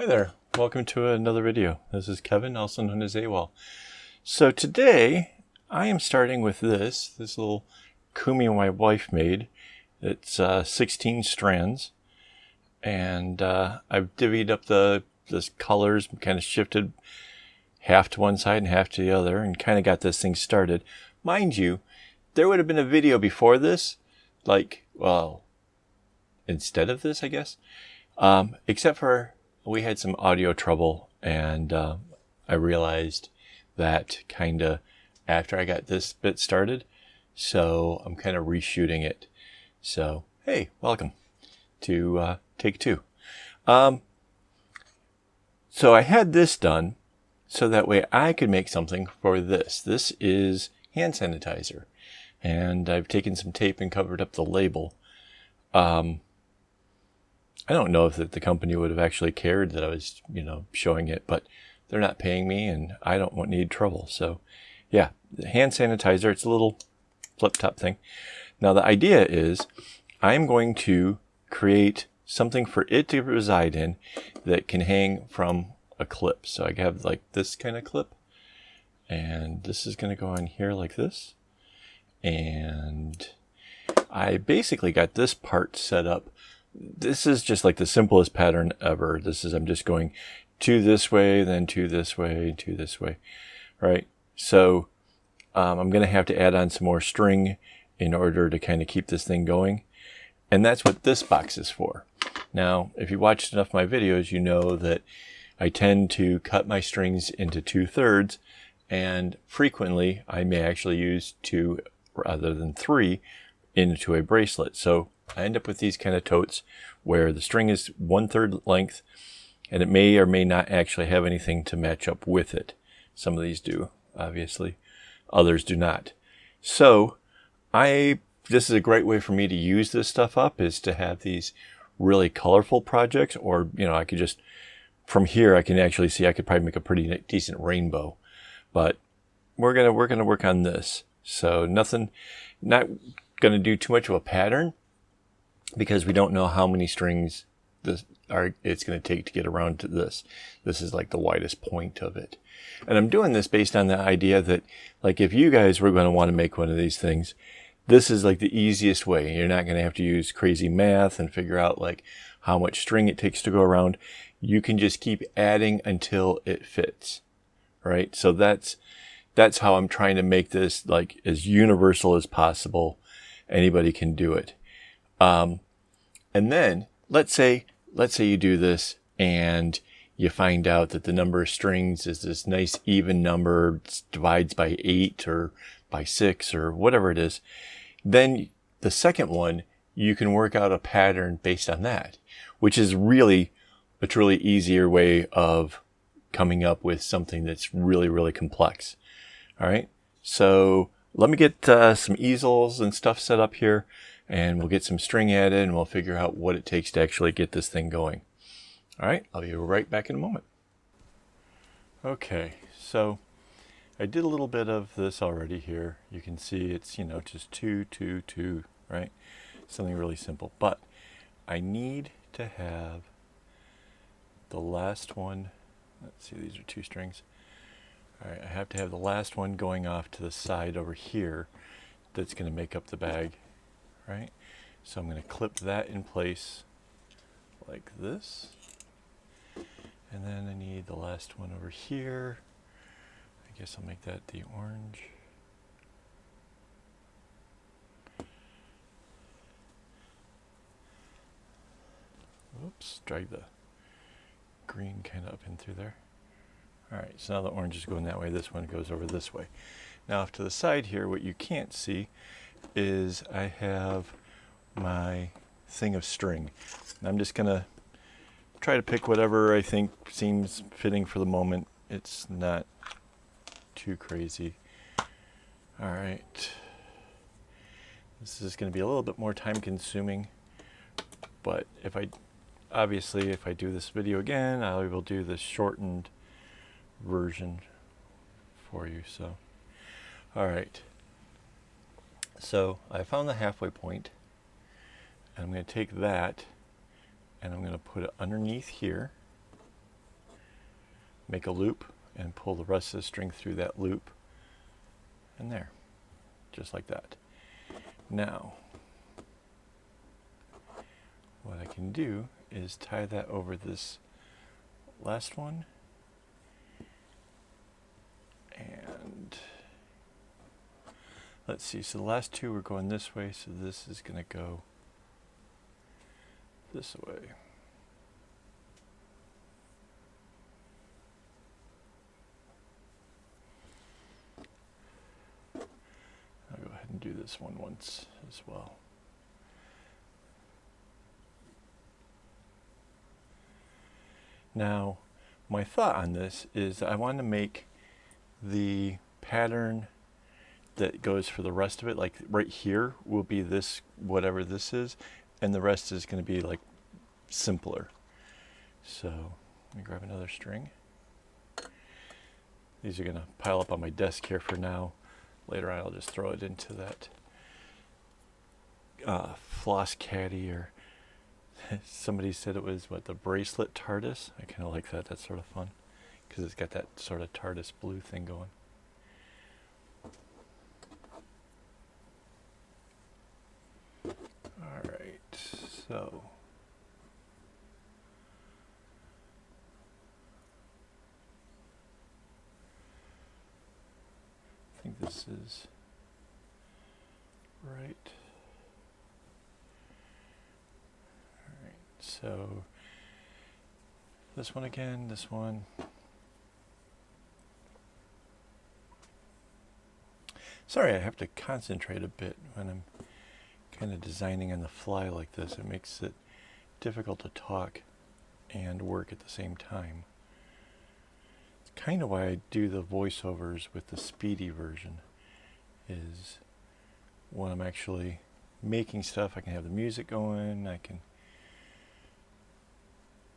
Hi there, welcome to another video. This is Kevin, also known as AKAAWOL. So today I am starting with this little kumi my wife made. It's 16 strands, and I've divvied up the colors, kind of shifted half to one side and half to the other, and kind of got this thing started. Mind you, there would have been a video before this, like, well, instead of this, I guess, except for we had some audio trouble, and I realized that kind of after I got this bit started, so I'm kind of reshooting it. So, hey, welcome to take two. So I had this done so that way I could make something for this. This is hand sanitizer, and I've taken some tape and covered up the label. I don't know if the company would have actually cared that I was, showing it, but they're not paying me and I don't need trouble. So yeah, the hand sanitizer, it's a little flip top thing. Now the idea is I'm going to create something for it to reside in that can hang from a clip. So I have like this kind of clip, and this is going to go on here like this. And I basically got this part set up. This is just like the simplest pattern ever. I'm just going two this way, then two this way, two this way, right? So I'm going to have to add on some more string in order to kind of keep this thing going. And that's what this box is for. Now, if you watched enough of my videos, you know that I tend to cut my strings into 2/3, and frequently I may actually use 2 rather than 3 into a bracelet. So I end up with these kind of totes where the string is 1/3 length, and it may or may not actually have anything to match up with it. Some of these do, obviously. Others do not. So this is a great way for me to use this stuff up, is to have these really colorful projects, or, I could just, from here, I can actually see I could probably make a pretty decent rainbow. But we're going to work on this. So not going to do too much of a pattern, because we don't know how many strings it's going to take to get around to this. This is like the widest point of it. And I'm doing this based on the idea that, like, if you guys were going to want to make one of these things, this is like the easiest way. You're not going to have to use crazy math and figure out like how much string it takes to go around. You can just keep adding until it fits, right? So that's how I'm trying to make this like as universal as possible. Anybody can do it. And then let's say you do this and you find out that the number of strings is this nice even number, divides by 8 or by 6 or whatever it is. Then the second one, you can work out a pattern based on that, which is really a truly easier way of coming up with something that's really, really complex. All right. So let me get some easels and stuff set up here, and we'll get some string added, and we'll figure out what it takes to actually get this thing going. All right, I'll be right back in a moment. Okay, so I did a little bit of this already here. You can see it's, just 2, 2, 2, right? Something really simple. But I need to have the last one. Let's see, these are 2 strings. All right, I have to have the last one going off to the side over here. That's going to make up the bag, right? So I'm going to clip that in place like this. And then I need the last one over here. I guess I'll make that the orange. Oops, drag the green kind of up in through there. All right, so now the orange is going that way. This one goes over this way. Now off to the side here, what you can't see is I have my thing of string. And I'm just going to try to pick whatever I think seems fitting for the moment. It's not too crazy. All right. This is going to be a little bit more time consuming, but if I do this video again, I will do the shortened version for you. So, all right. So I found the halfway point, and I'm going to take that and I'm going to put it underneath here. make a loop and pull the rest of the string through that loop, and there, just like that. Now, what I can do is tie that over this last one, and let's see, so the last two are going this way, so this is going to go this way. I'll go ahead and do this one once as well. Now, my thought on this is I want to make the pattern that goes for the rest of it, like right here will be this, whatever this is, and the rest is going to be like simpler. So let me grab another string. These are going to pile up on my desk here for now. Later on I'll just throw it into that floss caddy, or somebody said it was what, the Bracelet TARDIS. I kind of like that. That's sort of fun because it's got that sort of TARDIS blue thing going. All right, so I think this is right. So this one again, this one. Sorry, I have to concentrate a bit when I'm kind of designing on the fly like this. It makes it difficult to talk and work at the same time. It's kind of why I do the voiceovers with the speedy version, is when I'm actually making stuff, I can have the music going, I can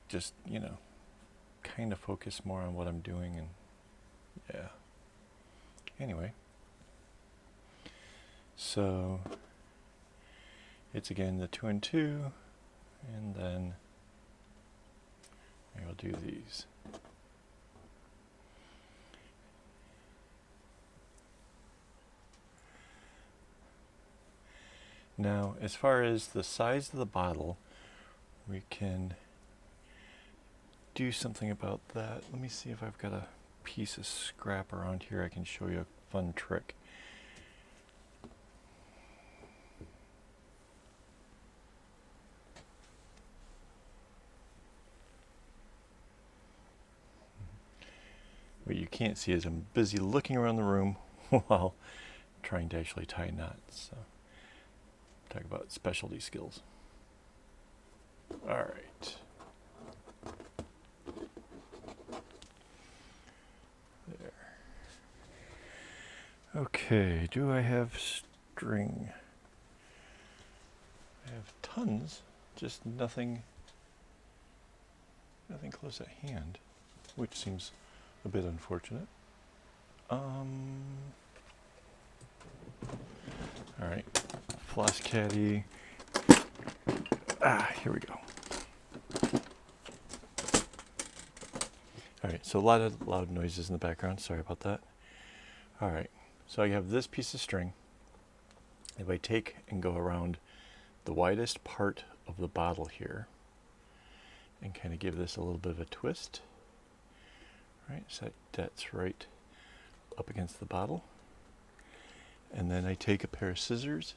just, you know, kind of focus more on what I'm doing, and yeah. Anyway, so it's again the 2 and 2, and then I will do these. Now, as far as the size of the bottle, we can do something about that. Let me see if I've got a piece of scrap around here I can show you a fun trick. What you can't see is I'm busy looking around the room while trying to actually tie knots. So, talk about specialty skills. All right. There. Okay, do I have string? I have tons, just nothing close at hand, which seems a bit unfortunate. All right, floss caddy. Here we go. All right, so a lot of loud noises in the background. Sorry about that. All right, so I have this piece of string. If I take and go around the widest part of the bottle here and kind of give this a little bit of a twist, right, so that's right up against the bottle. And then I take a pair of scissors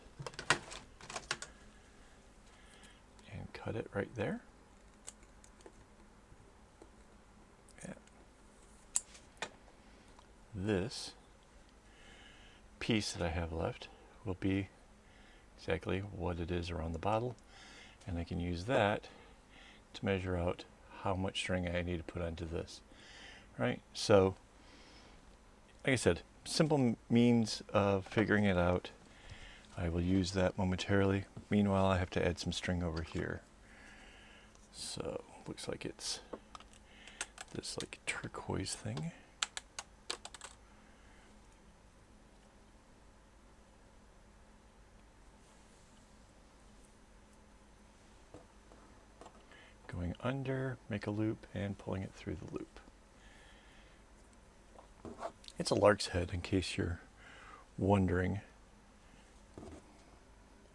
and cut it right there. Yeah. This piece that I have left will be exactly what it is around the bottle, and I can use that to measure out how much string I need to put onto this. Right? So, like I said, simple means of figuring it out. I will use that momentarily. Meanwhile, I have to add some string over here. So, looks like it's this like turquoise thing. Going under, make a loop, and pulling it through the loop. It's a lark's head, in case you're wondering.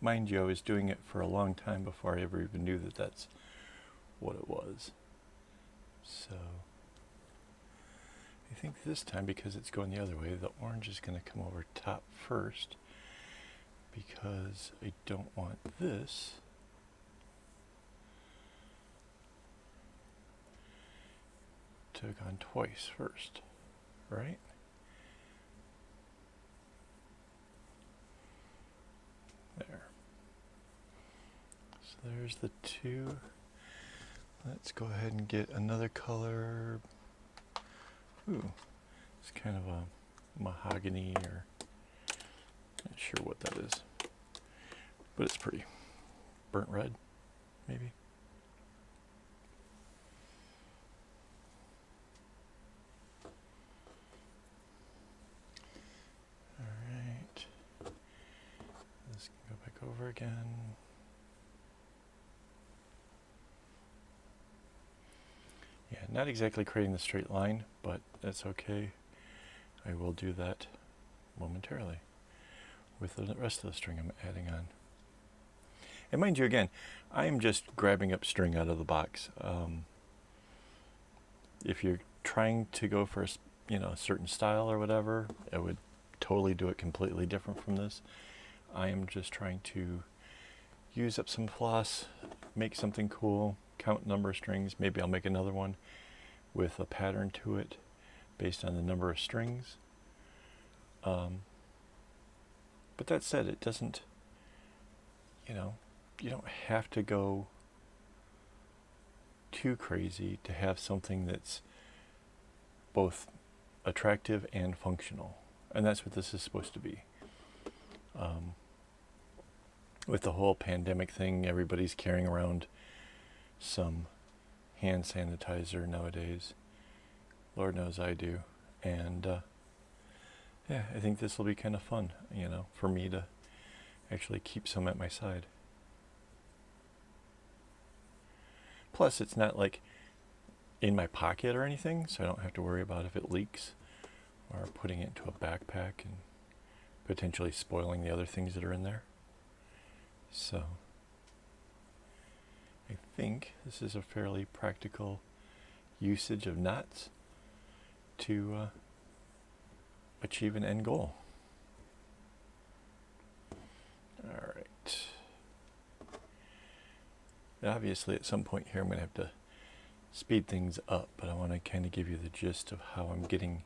Mind you, I was doing it for a long time before I ever even knew that that's what it was. So I think this time, because it's going the other way, the orange is going to come over top first, because I don't want this to have gone twice first, right? There. So there's the two. Let's go ahead and get another color. Ooh, it's kind of a mahogany, or not sure what that is, but it's pretty. Burnt red, maybe. All right, this can go back over again. Yeah, not exactly creating the straight line, but that's okay. I will do that momentarily with the rest of the string I'm adding on. And mind you, again, I am just grabbing up string out of the box. If you're trying to go for a certain style or whatever, I would totally do it completely different from this. I am just trying to use up some floss, make something cool, count number of strings. Maybe I'll make another one with a pattern to it based on the number of strings. But that said, it doesn't, you don't have to go too crazy to have something that's both attractive and functional. And that's what this is supposed to be. With the whole pandemic thing, everybody's carrying around some hand sanitizer nowadays. Lord knows I do. And yeah, I think this will be kind of fun, for me to actually keep some at my side. Plus, it's not like in my pocket or anything, so I don't have to worry about if it leaks or putting it into a backpack and potentially spoiling the other things that are in there. So I think this is a fairly practical usage of knots to achieve an end goal. All right. Obviously, at some point here, I'm going to have to speed things up, but I want to kind of give you the gist of how I'm getting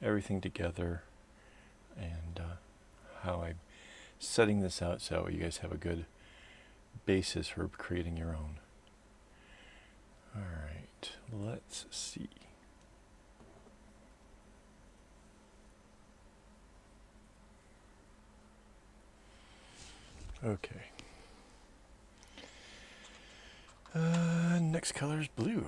everything together and how I'm setting this out so you guys have a good basis for creating your own. All right, let's see. Okay. Next color is blue.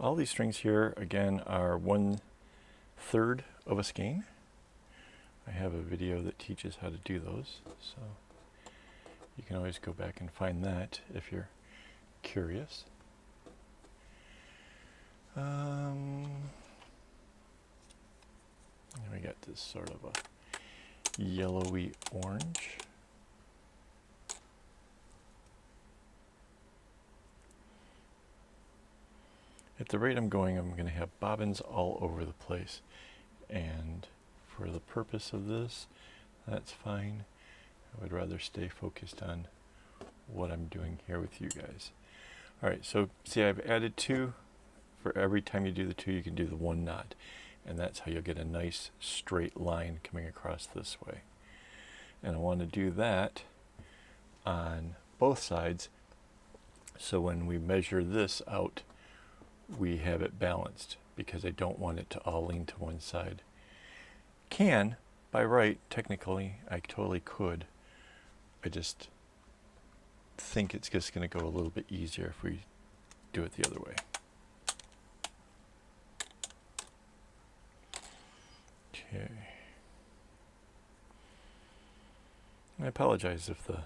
All these strings here, again, are 1/3 of a skein. I have a video that teaches how to do those, so you can always go back and find that if you're curious. And we got this sort of a yellowy orange. At the rate I'm going to have bobbins all over the place. And for the purpose of this, that's fine. I would rather stay focused on what I'm doing here with you guys. All right, so see, I've added 2. For every time you do the 2, you can do the 1 knot. And that's how you'll get a nice straight line coming across this way. And I want to do that on both sides, so when we measure this out, we have it balanced, because I don't want it to all lean to one side. Can, by right, technically, I totally could. I just think it's just going to go a little bit easier if we do it the other way. Okay. I apologize if the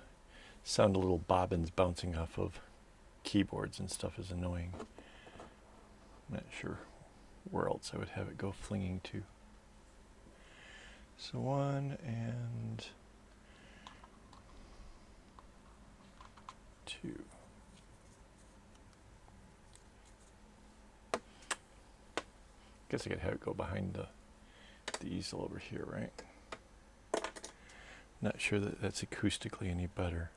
sound a little bobbins bouncing off of keyboards and stuff is annoying. I'm not sure where else I would have it go flinging to. So 1 and 2. Guess I could have it go behind the easel over here, right? Not sure that that's acoustically any better.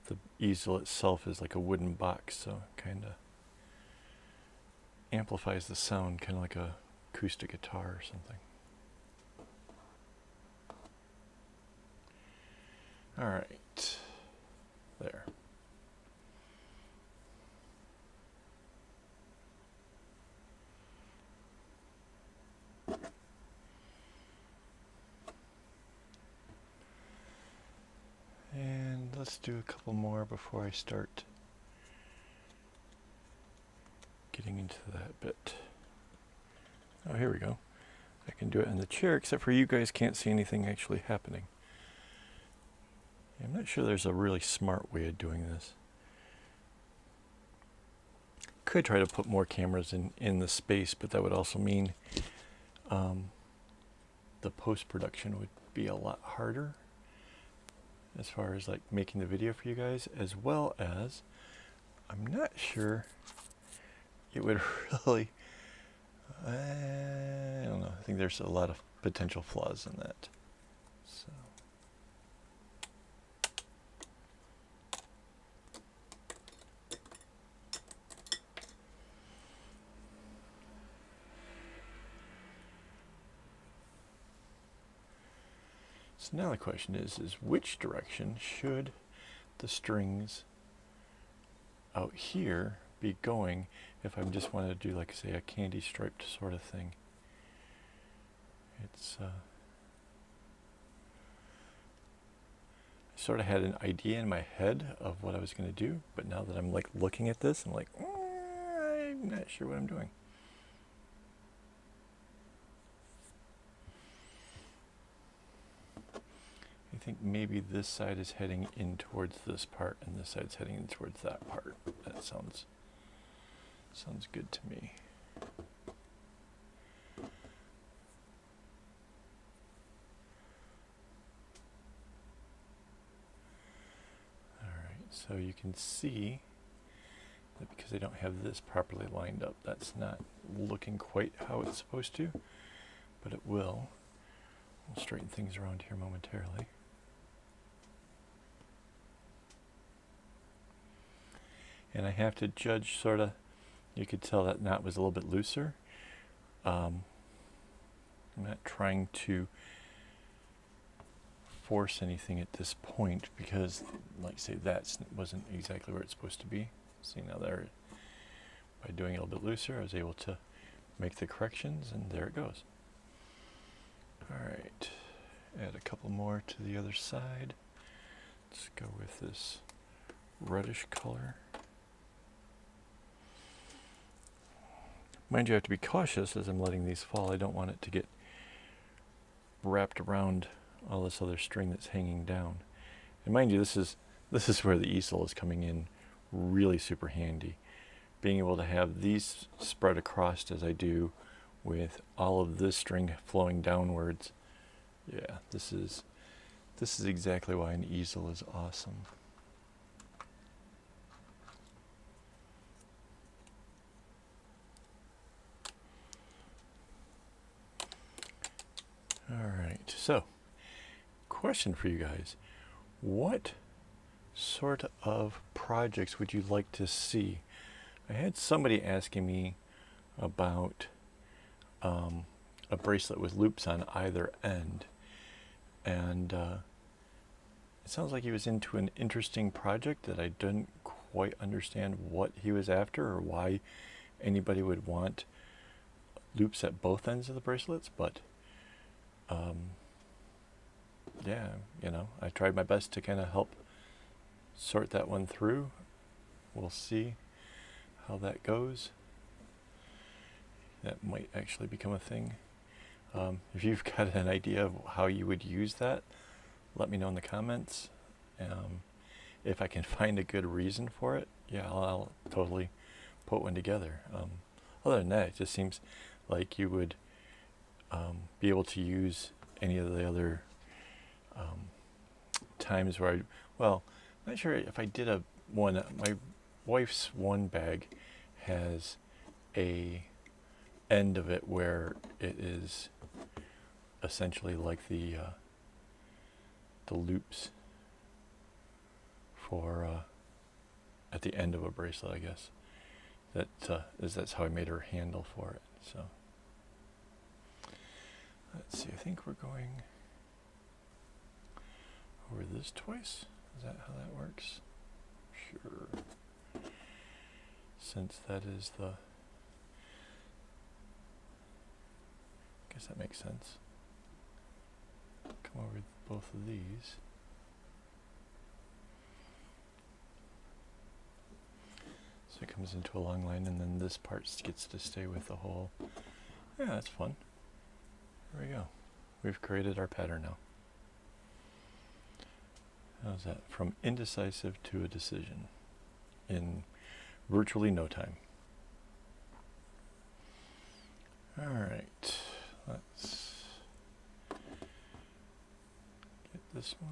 The easel itself is like a wooden box, so it kind of amplifies the sound, kind of like a acoustic guitar or something. All right, there. And let's do a couple more before I start getting into that bit. Oh, here we go. I can do it in the chair, except for you guys can't see anything actually happening. I'm not sure there's a really smart way of doing this. Could try to put more cameras in the space, but that would also mean the post-production would be a lot harder as far as like making the video for you guys, as well as I'm not sure it would really, I don't know, I think there's a lot of potential flaws in that. So now the question is which direction should the strings out here be going if I just wanted to do, like, say, a candy striped sort of thing? It's I sort of had an idea in my head of what I was going to do, but now that I'm like looking at this, I'm like, I'm not sure what I'm doing. I think maybe this side is heading in towards this part and this side's heading in towards that part. That sounds good to me. Alright, so you can see that because I don't have this properly lined up, that's not looking quite how it's supposed to, but it will. We'll straighten things around here momentarily. And I have to judge sort of, you could tell that knot was a little bit looser. I'm not trying to force anything at this point because, like say, that wasn't exactly where it's supposed to be. See, now there, by doing it a little bit looser, I was able to make the corrections, and there it goes. All right, add a couple more to the other side. Let's go with this reddish color. Mind you, I have to be cautious as I'm letting these fall. I don't want it to get wrapped around all this other string that's hanging down. And mind you, this is where the easel is coming in really super handy. Being able to have these spread across as I do with all of this string flowing downwards. Yeah, this is exactly why an easel is awesome. Alright, so question for you guys. What sort of projects would you like to see? I had somebody asking me about a bracelet with loops on either end, and it sounds like he was into an interesting project that I didn't quite understand what he was after or why anybody would want loops at both ends of the bracelets, but yeah, you know, I tried my best to kind of help sort that one through. We'll see how that goes. That might actually become a thing. If you've got an idea of how you would use that, let me know in the comments. if I can find a good reason for it, yeah, I'll totally put one together. Other than that, it just seems like you would be able to use any of the other times where well, I'm not sure if I did a one. My wife's one bag has a end of it where it is essentially like the loops for at the end of a bracelet, I guess. That's how I made her handle for it. So let's see. I think we're going over this twice. Is that how that works? Sure. Since that is the, I guess that makes sense. Come over both of these. So it comes into a long line, and then this part gets to stay with the whole. Yeah, that's fun. There we go. We've created our pattern now. How's that? From indecisive to a decision in virtually no time. All right, let's get this one.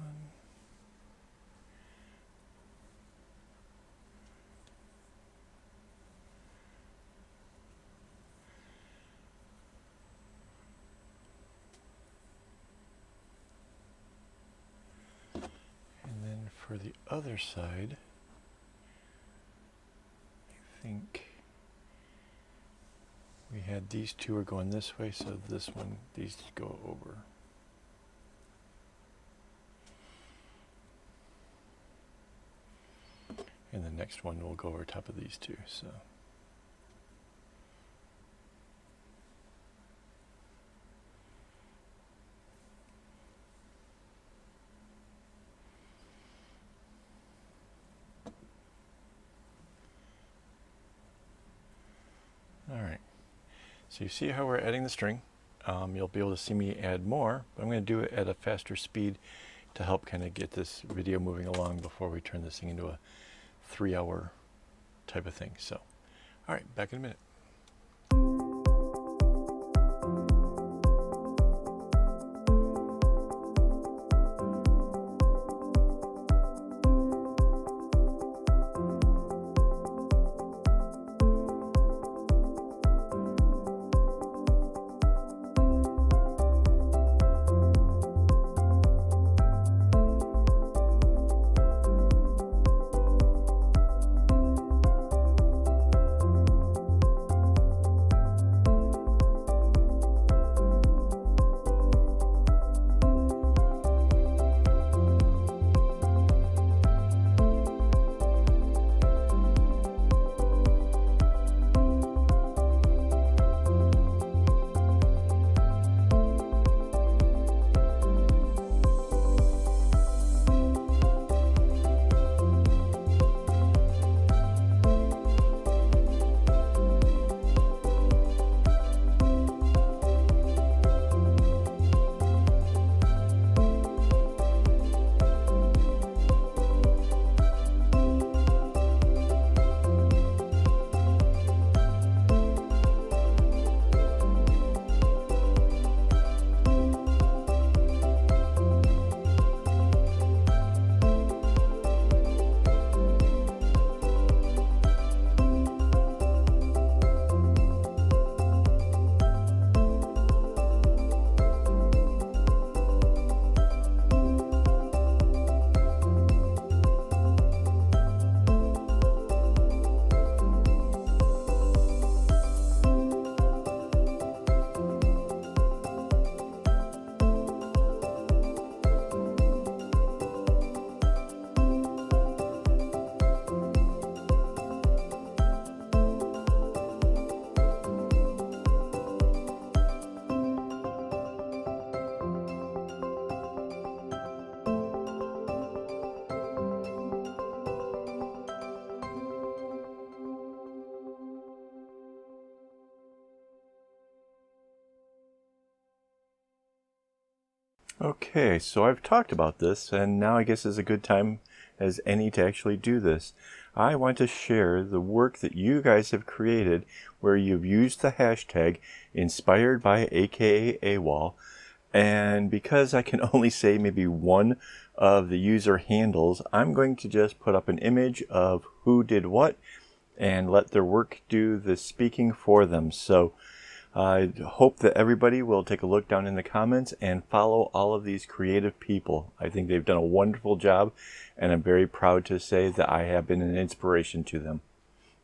And then for the other side, I think we had these two are going this way, so this one, these go over. And the next one will go over top of these two, so. All right. So you see how we're adding the string. You'll be able to see me add more, but I'm going to do it at a faster speed to help kind of get this video moving along before we turn this thing into a 3-hour type of thing. So, all right, back in a minute. Okay, so I've talked about this, and now I guess is a good time as any to actually do this. I want to share the work that you guys have created where you've used the hashtag inspired by AKAAWOL, and because I can only say maybe one of the user handles, I'm going to just put up an image of who did what and let their work do the speaking for them. So I hope that everybody will take a look down in the comments and follow all of these creative people. I think they've done a wonderful job, and I'm very proud to say that I have been an inspiration to them.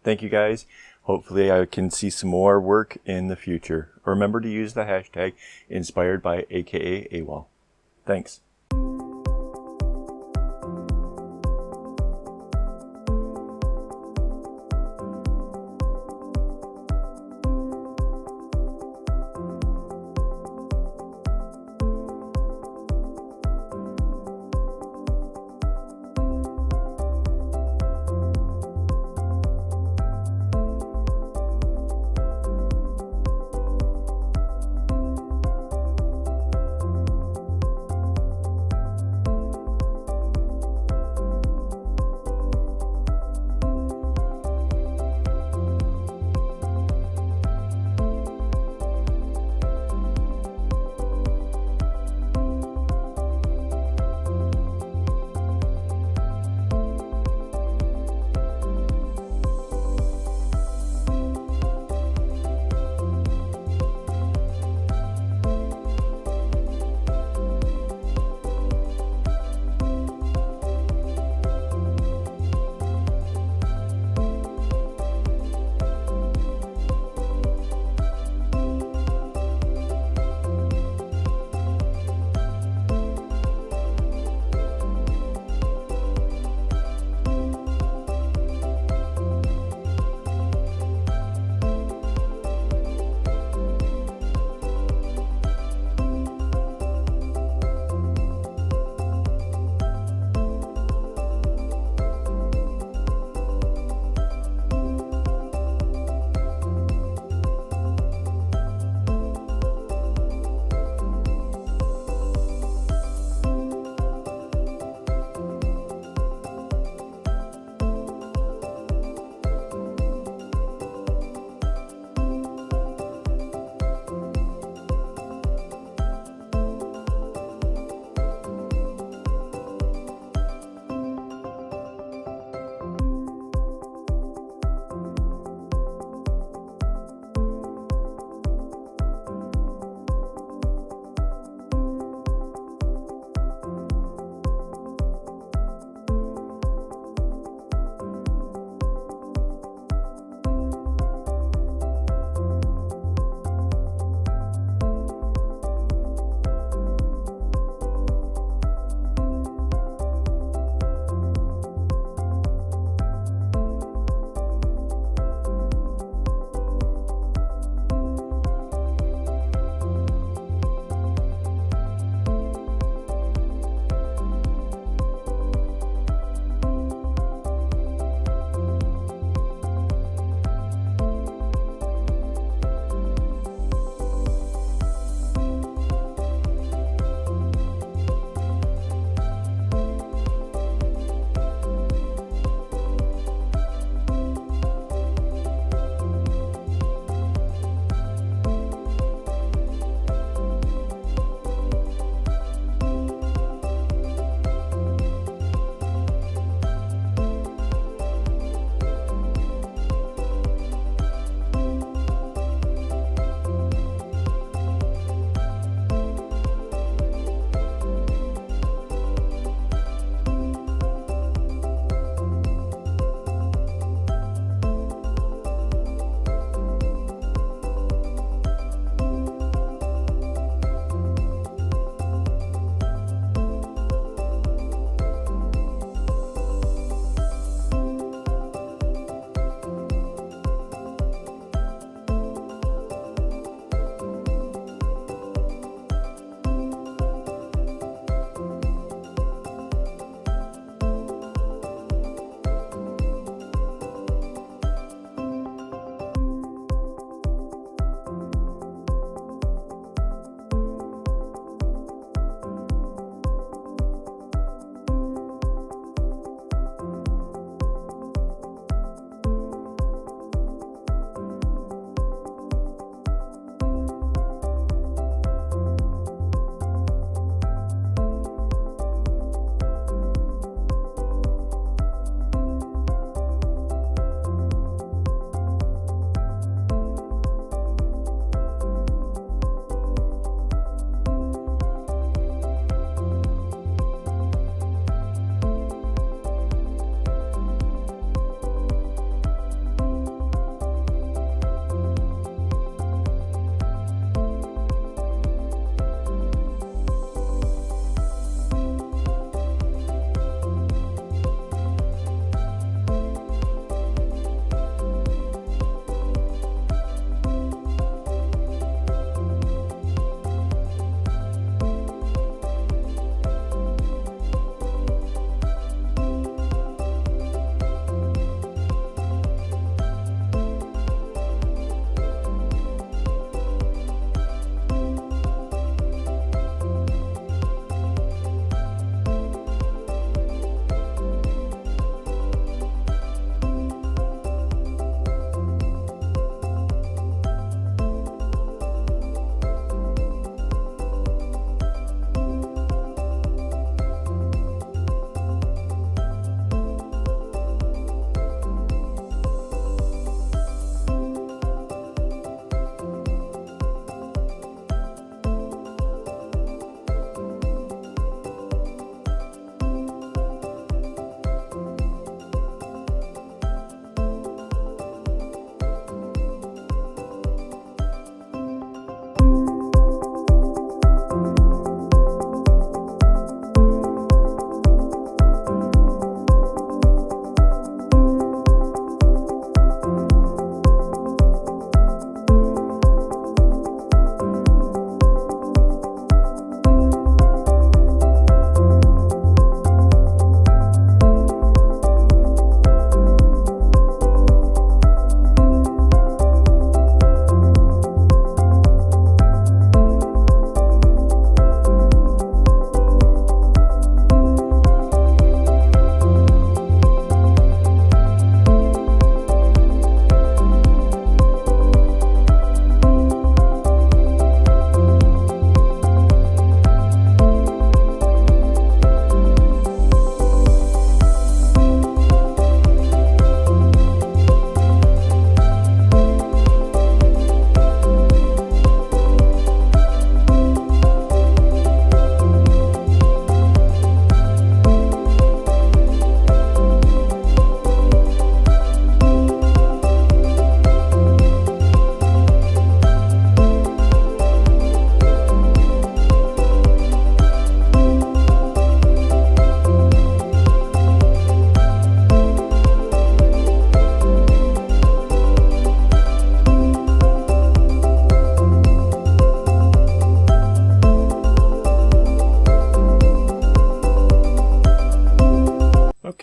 Thank you guys. Hopefully I can see some more work in the future. Remember to use the hashtag inspired by AKAAWOL. Thanks.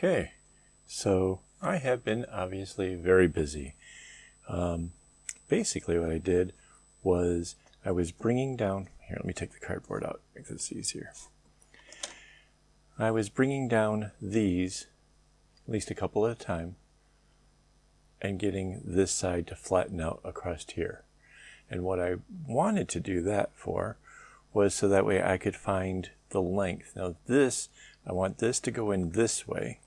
Okay, so I have been obviously very busy. Basically what I did was I was bringing down, here let me take the cardboard out, make this easier. I was bringing down these, at least a couple at a time, and getting this side to flatten out across here. And what I wanted to do that for was so that way I could find the length. Now this, I want this to go in this way.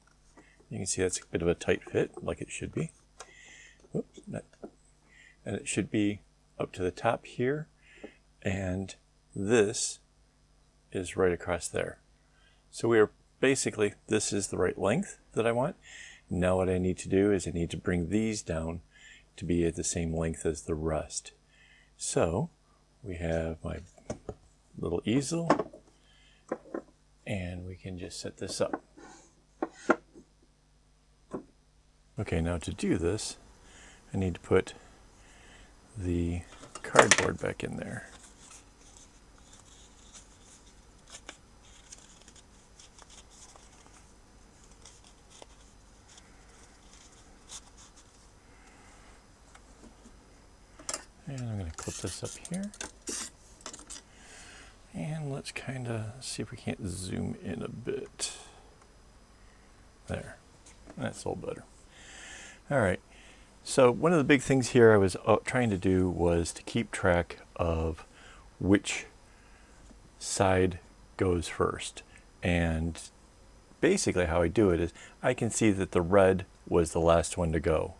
You can see that's a bit of a tight fit, like it should be. Whoops, and it should be up to the top here, and this is right across there. So we are basically, this is the right length that I want. Now what I need to do is I need to bring these down to be at the same length as the rest. So we have my little easel, and we can just set this up. Okay, now to do this, I need to put the cardboard back in there. And I'm going to clip this up here. And let's kind of see if we can't zoom in a bit. There. That's a little better. All right. So one of the big things here I was trying to do was to keep track of which side goes first. And basically how I do it is I can see that the red was the last one to go.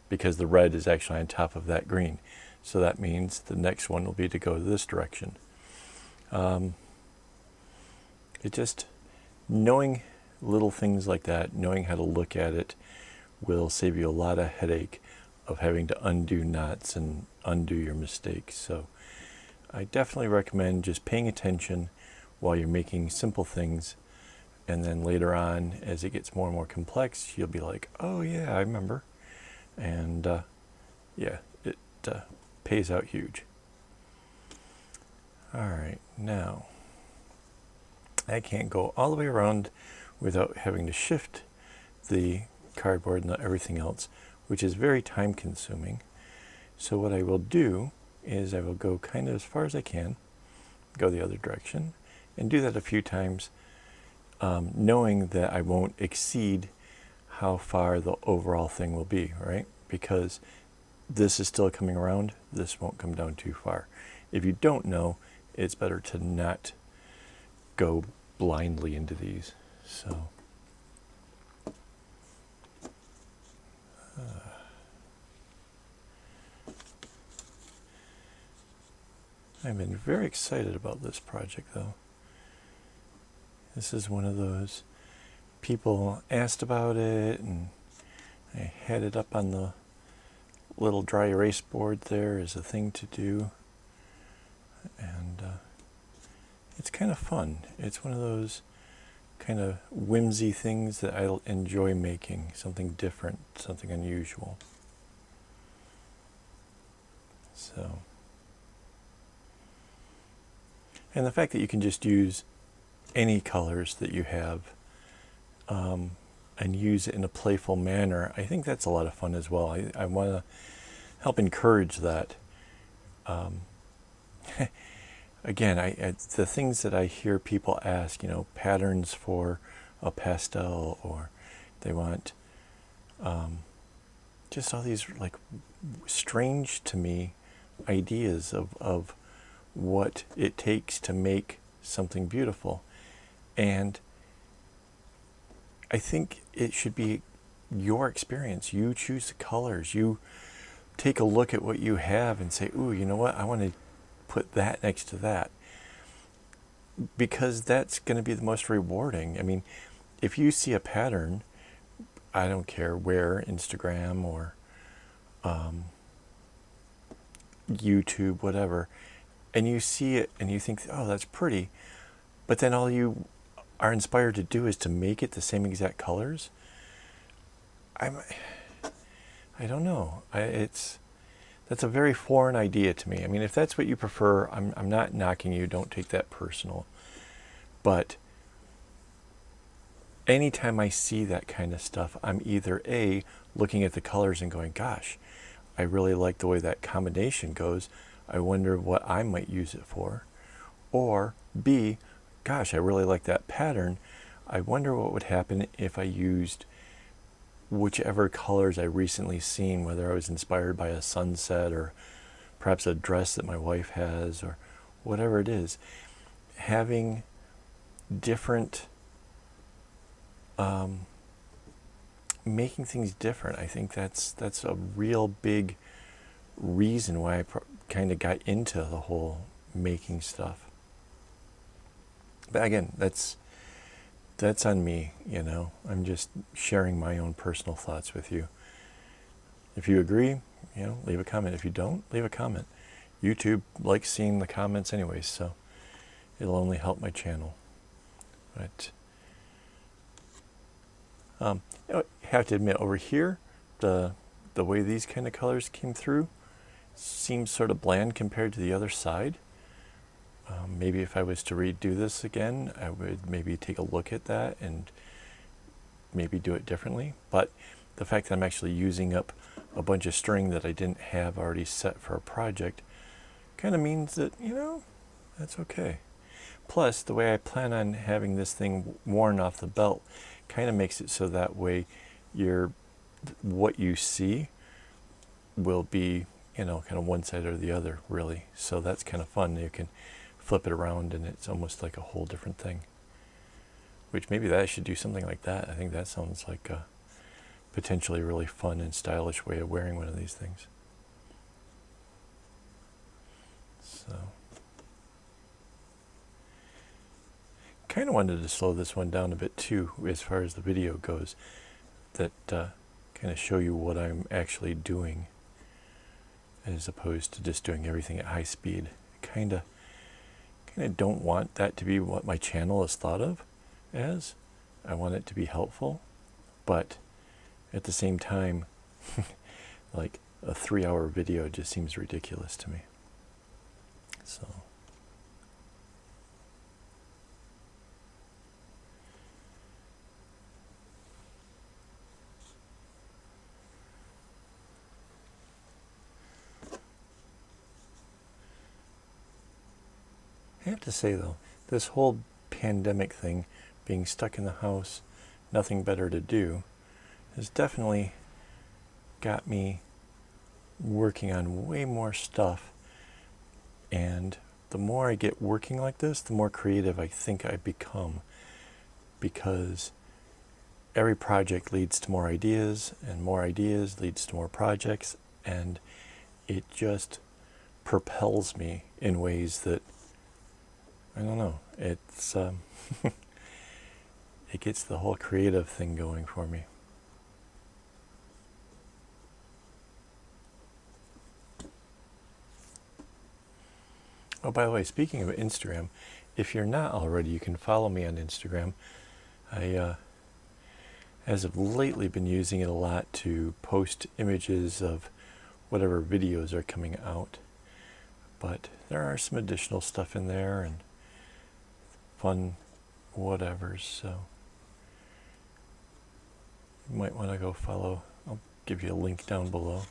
Because the red is actually on top of that green. So that means the next one will be to go this direction. It just, knowing little things like that, knowing how to look at it, will save you a lot of headache of having to undo knots and undo your mistakes. So I definitely recommend just paying attention while you're making simple things, and then later on as it gets more and more complex, you'll be like, oh yeah, I remember. And yeah, it pays out huge. All right, now I can't go all the way around without having to shift the cardboard and everything else, which is very time consuming. So what I will do is I will go kind of as far as I can, go the other direction, and do that a few times, knowing that I won't exceed how far the overall thing will be, right? Because this is still coming around, this won't come down too far. If you don't know, it's better to not go blindly into these. So I've been very excited about this project though. This is one of those, people asked about it and I had it up on the little dry erase board there as a thing to do, and it's kind of fun. It's one of those kind of whimsy things that I enjoy making, something different, something unusual. So, and the fact that you can just use any colors that you have and use it in a playful manner, I think that's a lot of fun as well. I want to help encourage that. Again, the things that I hear people ask, you know, patterns for a pastel, or they want just all these like strange to me ideas of what it takes to make something beautiful. And I think it should be your experience. You choose the colors. You take a look at what you have and say, ooh, you know what? I want to put that next to that. Because that's going to be the most rewarding. I mean, if you see a pattern, I don't care where, Instagram or YouTube, whatever, and you see it and you think, oh, that's pretty, but then all you are inspired to do is to make it the same exact colors. I don't know. That's a very foreign idea to me. I mean, if that's what you prefer, I'm not knocking you. Don't take that personal. But anytime I see that kind of stuff, I'm either A, looking at the colors and going, gosh, I really like the way that combination goes. I wonder what I might use it for. Or B, gosh, I really like that pattern. I wonder what would happen if I used whichever colors I recently seen, whether I was inspired by a sunset or perhaps a dress that my wife has or whatever it is. Having different, making things different. I think that's a real big reason why I kind of got into the whole making stuff. But again, that's on me, you know. I'm just sharing my own personal thoughts with you. If you agree, you know, leave a comment. If you don't, leave a comment. YouTube likes seeing the comments anyways, so it'll only help my channel. But you know, I have to admit, over here, the way these kind of colors came through seems sort of bland compared to the other side. Maybe if I was to redo this again, I would maybe take a look at that and maybe do it differently. But the fact that I'm actually using up a bunch of string that I didn't have already set for a project kind of means that, you know, that's okay. Plus, the way I plan on having this thing worn off the belt kind of makes it so that way what you see will be, you know, kind of one side or the other, really. So that's kind of fun. You can flip it around and it's almost like a whole different thing. Which maybe that I should do something like that. I think that sounds like a potentially really fun and stylish way of wearing one of these things. So, kind of wanted to slow this one down a bit too, as far as the video goes. That kind of show you what I'm actually doing, as opposed to just doing everything at high speed. Kind of don't want that to be what my channel is thought of as. I want it to be helpful, but at the same time, like a 3-hour video just seems ridiculous to me. So. I have to say though, this whole pandemic thing, being stuck in the house, nothing better to do, has definitely got me working on way more stuff. And the more I get working like this, the more creative I think I become, because every project leads to more ideas, and more ideas leads to more projects, and it just propels me in ways that, I don't know, it's it gets the whole creative thing going for me. Oh, by the way, speaking of Instagram, if you're not already, you can follow me on Instagram. I, as of lately, been using it a lot to post images of whatever videos are coming out. But there are some additional stuff in there and fun whatevers, so you might want to go follow. I'll give you a link down below.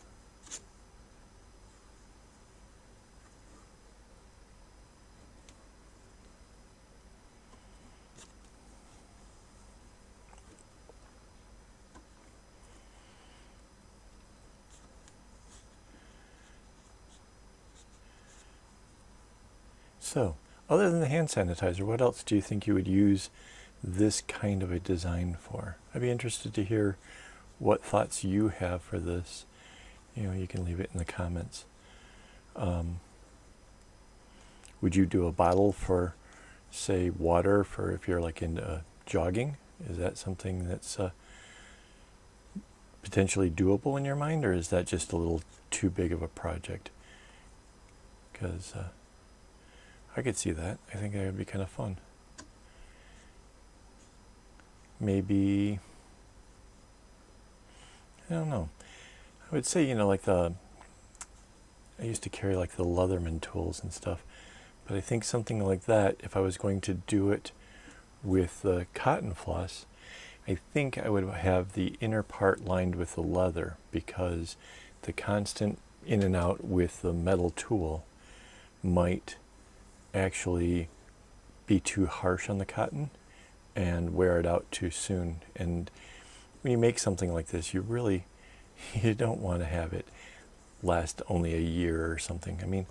So, other than the hand sanitizer, what else do you think you would use this kind of a design for? I'd be interested to hear what thoughts you have for this. You know, you can leave it in the comments. Would you do a bottle for, say, water for if you're like into jogging? Is that something that's potentially doable in your mind, or is that just a little too big of a project? Because I could see that. I think that would be kind of fun. Maybe, I don't know. I would say, you know, like I used to carry like the Leatherman tools and stuff, but I think something like that, if I was going to do it with the cotton floss, I think I would have the inner part lined with the leather, because the constant in and out with the metal tool might actually be too harsh on the cotton and wear it out too soon. And when you make something like this, you really, you don't want to have it last only a year or something. I mean,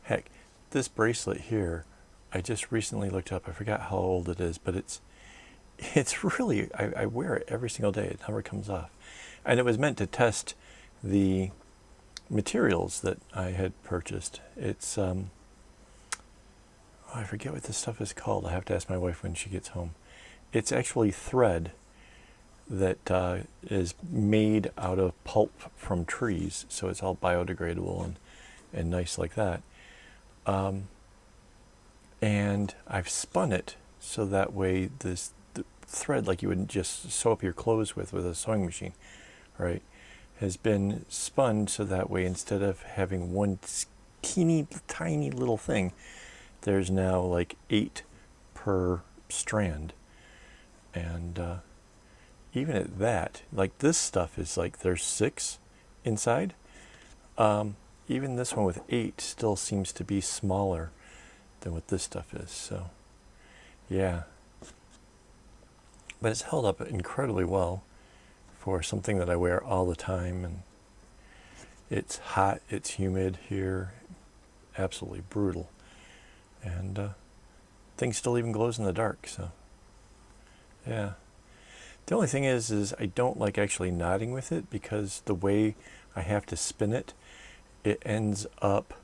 heck, this bracelet here, I just recently looked up, I forgot how old it is, but it's really, I wear it every single day. It never comes off. And it was meant to test the materials that I had purchased. It's, I forget what this stuff is called. I have to ask my wife when she gets home. It's actually thread that is made out of pulp from trees, so it's all biodegradable and nice like that. And I've spun it so that way the thread, like you would just sew up your clothes with a sewing machine, right, has been spun so that way instead of having one teeny tiny little thing, there's now like 8 per strand. And even at that, like this stuff is like there's 6 inside. Even this one with 8 still seems to be smaller than what this stuff is. So yeah, but it's held up incredibly well for something that I wear all the time. And it's hot, it's humid here, absolutely brutal. And thing still even glows in the dark, so yeah. The only thing is I don't like actually knotting with it, because the way I have to spin it, it ends up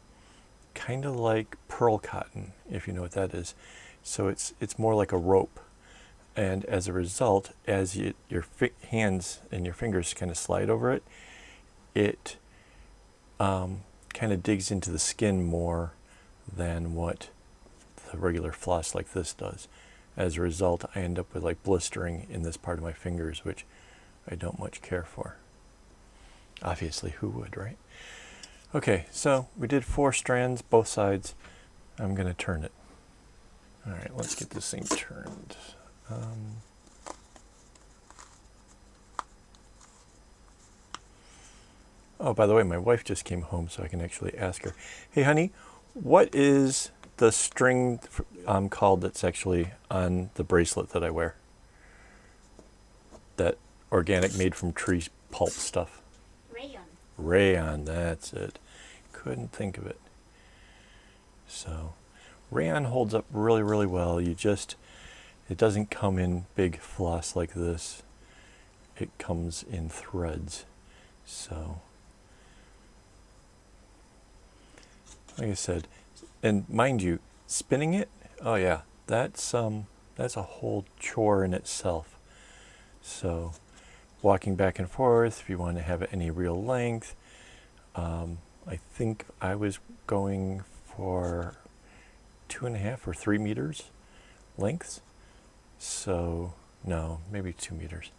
kind of like pearl cotton, if you know what that is. So it's more like a rope. And as a result, as your hands and your fingers kind of slide over it, it kind of digs into the skin more than what the regular floss like this does. As a result, I end up with like blistering in this part of my fingers, which I don't much care for. Obviously, who would, right? Okay, so we did 4 strands, both sides. I'm going to turn it. All right, let's get this thing turned. Oh, by the way, my wife just came home, so I can actually ask her, hey, honey, what is the string called that's actually on the bracelet that I wear? That organic made from tree pulp stuff. Rayon. Rayon, that's it. Couldn't think of it. So rayon holds up really, really well. It doesn't come in big floss like this. It comes in threads. So, like I said, and mind you, spinning it, oh yeah, that's a whole chore in itself. So, walking back and forth, if you want to have any real length, I think I was going for 2.5 or 3 meters lengths. So, no, maybe 2 meters.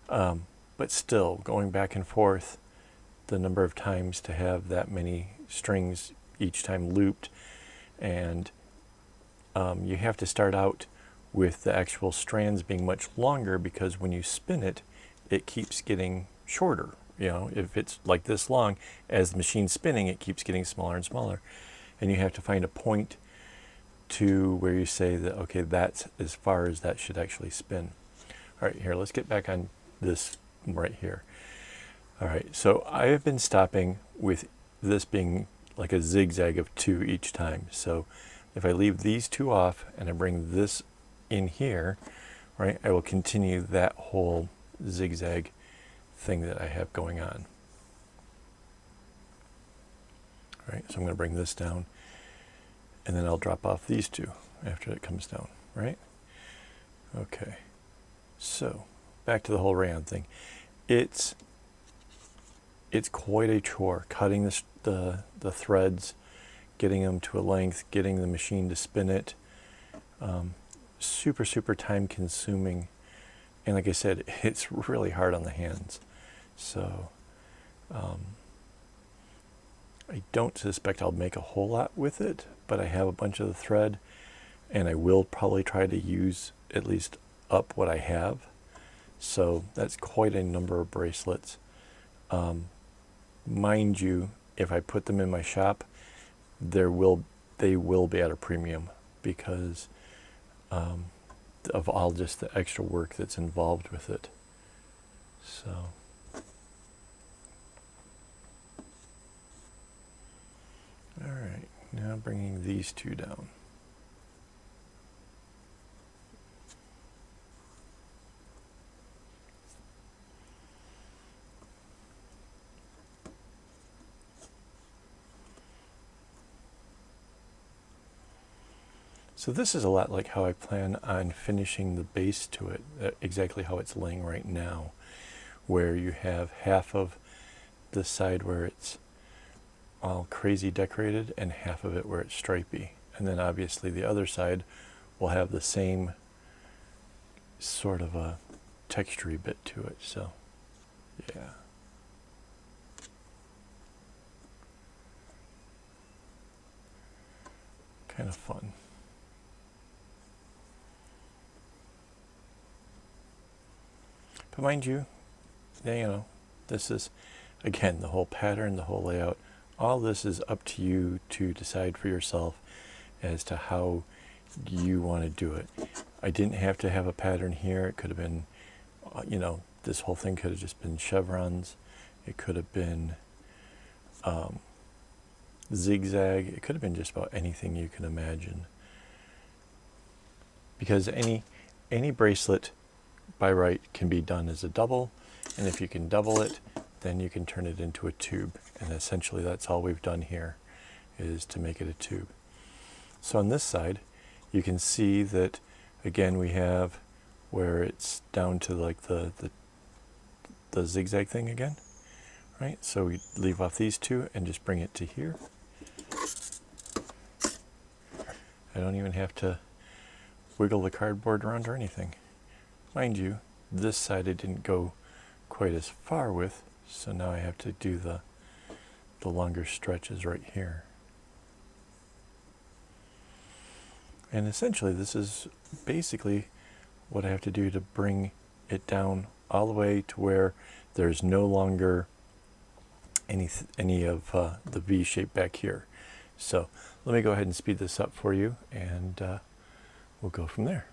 But still, going back and forth, the number of times to have that many strings each time looped, and you have to start out with the actual strands being much longer, because when you spin it, it keeps getting shorter. You know, if it's like this long, as the machine's spinning, it keeps getting smaller and smaller. And you have to find a point to where you say that, okay, that's as far as that should actually spin. All right, here, let's get back on this right here. All right, so I have been stopping with this being like a zigzag of 2 each time. So if I leave these 2 off and I bring this in here, right, I will continue that whole zigzag thing that I have going on. All right, so I'm going to bring this down, and then I'll drop off these 2 after it comes down, right? Okay, so back to the whole rayon thing. It's quite a chore cutting the threads, getting them to a length, getting the machine to spin it. Super, super time consuming. And like I said, it's really hard on the hands. So I don't suspect I'll make a whole lot with it, but I have a bunch of the thread, and I will probably try to use at least up what I have. So that's quite a number of bracelets. Mind you, if I put them in my shop, they will be at a premium because of all just the extra work that's involved with it. So all right, now bringing these two down. So this is a lot like how I plan on finishing the base to it, exactly how it's laying right now, where you have half of the side where it's all crazy decorated and half of it where it's stripy. And then obviously the other side will have the same sort of a textury bit to it. So yeah. Kind of fun. But mind you, this is, again, the whole pattern, the whole layout, all this is up to you to decide for yourself as to how you want to do it. I didn't have to have a pattern here. It could have been, this whole thing could have just been chevrons. It could have been zigzag. It could have been just about anything you can imagine. Because any bracelet by right can be done as a double, and if you can double it, then you can turn it into a tube. And essentially that's all we've done here, is to make it a tube. So on this side, you can see that again we have where it's down to like the zigzag thing again, right? So we leave off these two and just bring it to here. I don't even have to wiggle the cardboard around or anything. Mind you, this side I didn't go quite as far with, so now I have to do the longer stretches right here. And essentially this is basically what I have to do to bring it down all the way to where there's no longer any of the V shape back here. So let me go ahead and speed this up for you, and we'll go from there.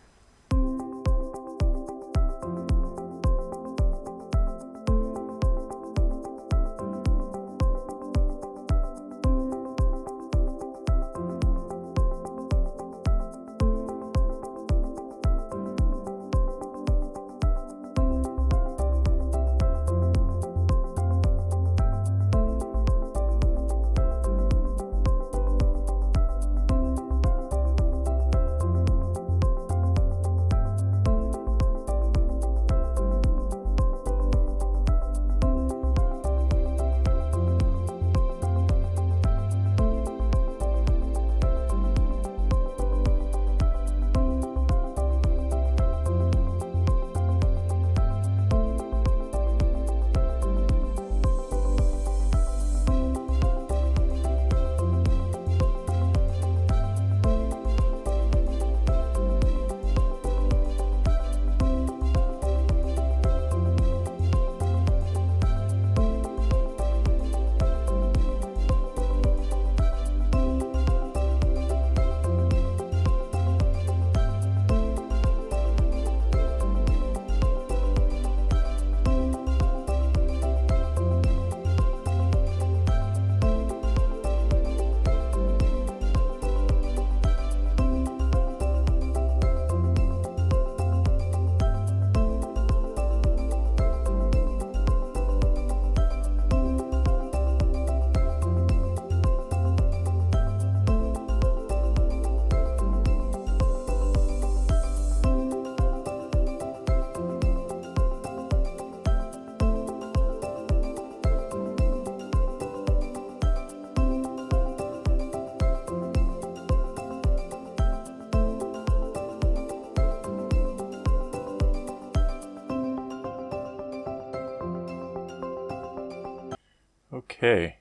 Okay,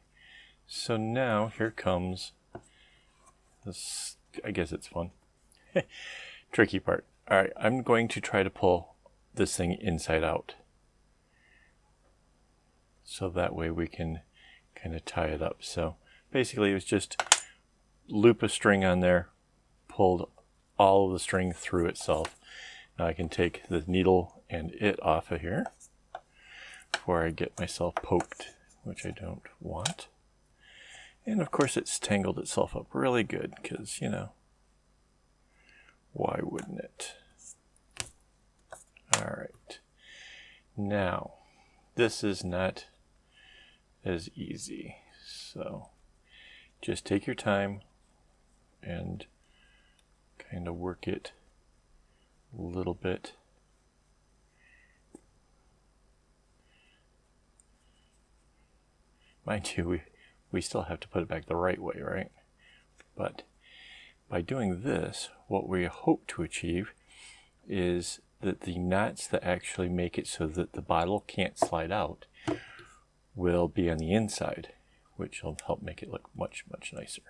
so now here comes this, I guess it's fun, tricky part. All right, I'm going to try to pull this thing inside out. So that way we can kind of tie it up. So basically it was just loop a string on there, pulled all of the string through itself. Now I can take the needle and it off of here before I get myself poked, which I don't want. And of course it's tangled itself up really good because, you know, why wouldn't it? All right. Now, this is not as easy. So just take your time and kind of work it a little bit. Mind you, we still have to put it back the right way, right? But by doing this, what we hope to achieve is that the knots that actually make it so that the bottle can't slide out will be on the inside, which will help make it look much, much nicer.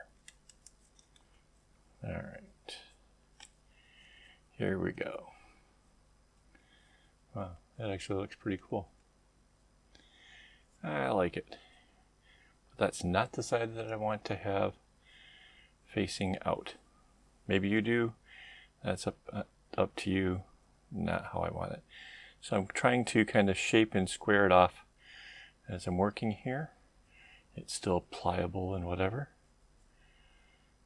All right, here we go. Wow, that actually looks pretty cool. I like it. But that's not the side that I want to have facing out. Maybe you do. That's up to you. Not how I want it. So I'm trying to kind of shape and square it off as I'm working here. It's still pliable and whatever.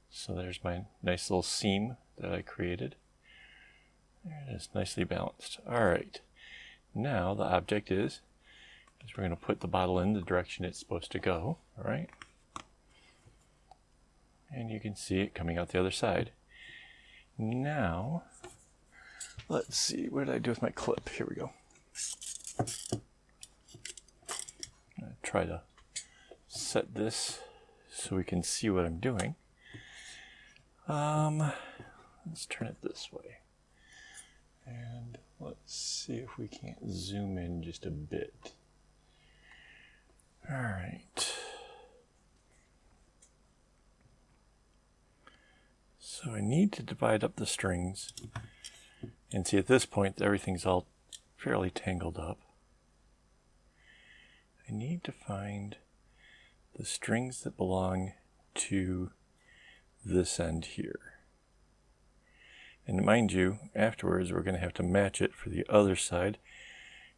So there's my nice little seam that I created. There it is, nicely balanced. All right. Now the object is we're going to put the bottle in the direction it's supposed to go. All right. And you can see it coming out the other side. Now, let's see, what did I do with my clip? Here we go. I'll try to set this so we can see what I'm doing. Let's turn it this way. And let's see if we can't zoom in just a bit. All right. So I need to divide up the strings. And see, at this point, everything's all fairly tangled up. I need to find the strings that belong to this end here. And mind you, afterwards, we're going to have to match it for the other side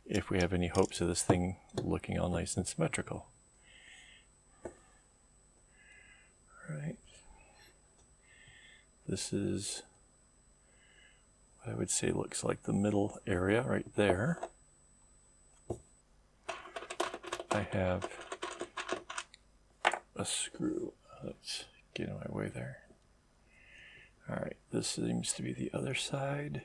if we have any hopes of this thing looking all nice and symmetrical. All right. This is what I would say looks like the middle area right there. I have a screw. Let's get in my way there. All right, this seems to be the other side.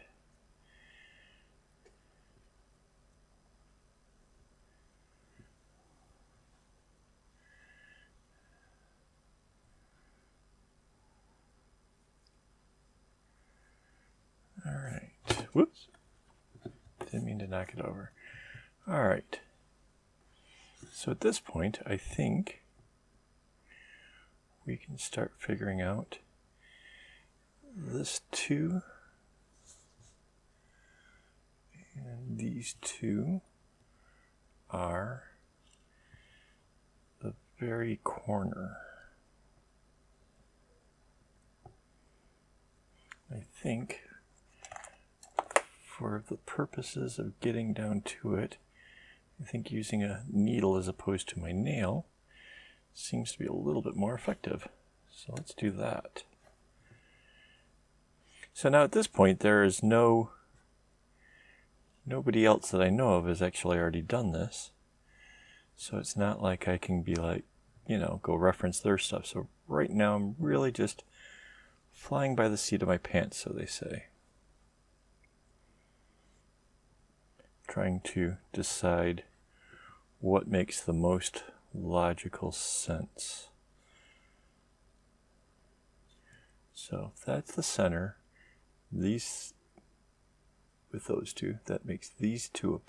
All right, whoops. Didn't mean to knock it over. All right. So at this point, I think we can start figuring out this two and these two are the very corner. I think for the purposes of getting down to it, I think using a needle as opposed to my nail seems to be a little bit more effective. So let's do that. So now at this point, there is nobody else that I know of has actually already done this. So it's not like I can be like, you know, go reference their stuff. So right now I'm really just flying by the seat of my pants, so they say. Trying to decide what makes the most logical sense. So if that's the center, these, with those two, that makes these two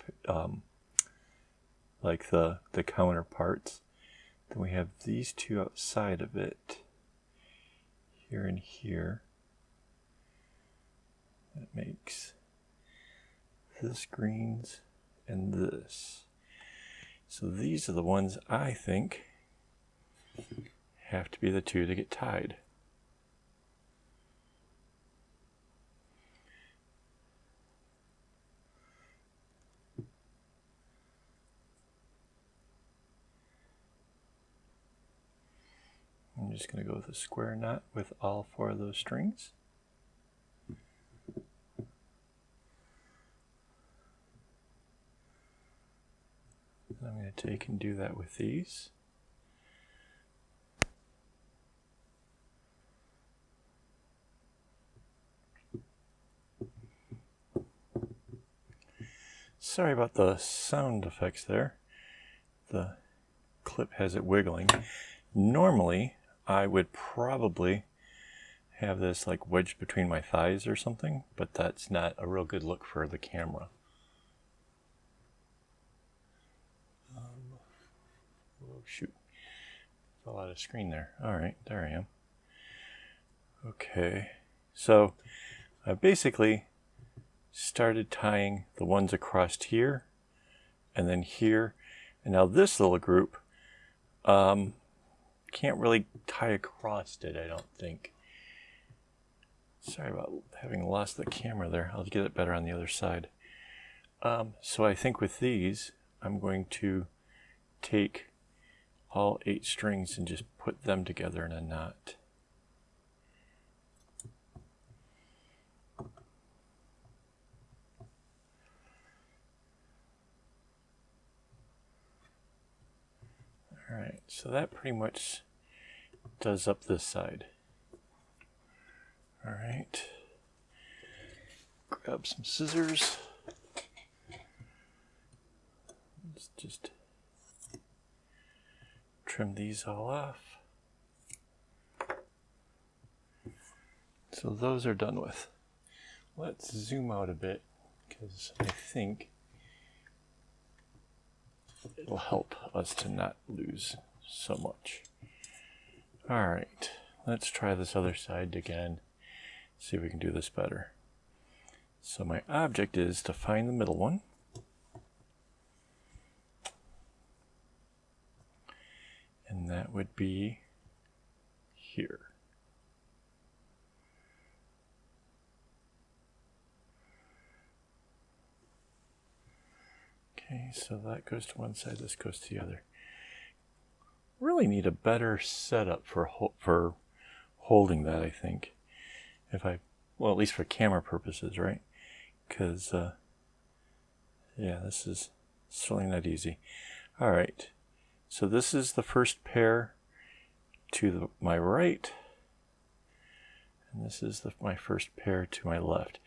like the counterparts. Then we have these two outside of it, here and here. That makes this greens, and this. So these are the ones I think have to be the two to get tied. I'm just going to go with a square knot with all 4 of those strings. I'm going to take and do that with these. Sorry about the sound effects there. The clip has it wiggling. Normally, I would probably have this like wedged between my thighs or something, but that's not a real good look for the camera. Oh shoot, fell out of screen there. All right, there I am. Okay, so I basically started tying the ones across here and then here, and now this little group can't really tie across it, I don't think. Sorry about having lost the camera there. I'll get it better on the other side. So I think with these, I'm going to take all 8 strings and just put them together in a knot. All right, so that pretty much does up this side. All right, grab some scissors. Let's just trim these all off. So those are done with. Let's zoom out a bit because I think it'll help us to not lose so much. All right, let's try this other side again. See if we can do this better. So my object is to find the middle one. And that would be here. Okay, so that goes to one side, this goes to the other. Really need a better setup for holding that, I think. Well, at least for camera purposes, right? Because, yeah, this is certainly not easy. All right, so this is the first pair to my right, and this is my first pair to my left.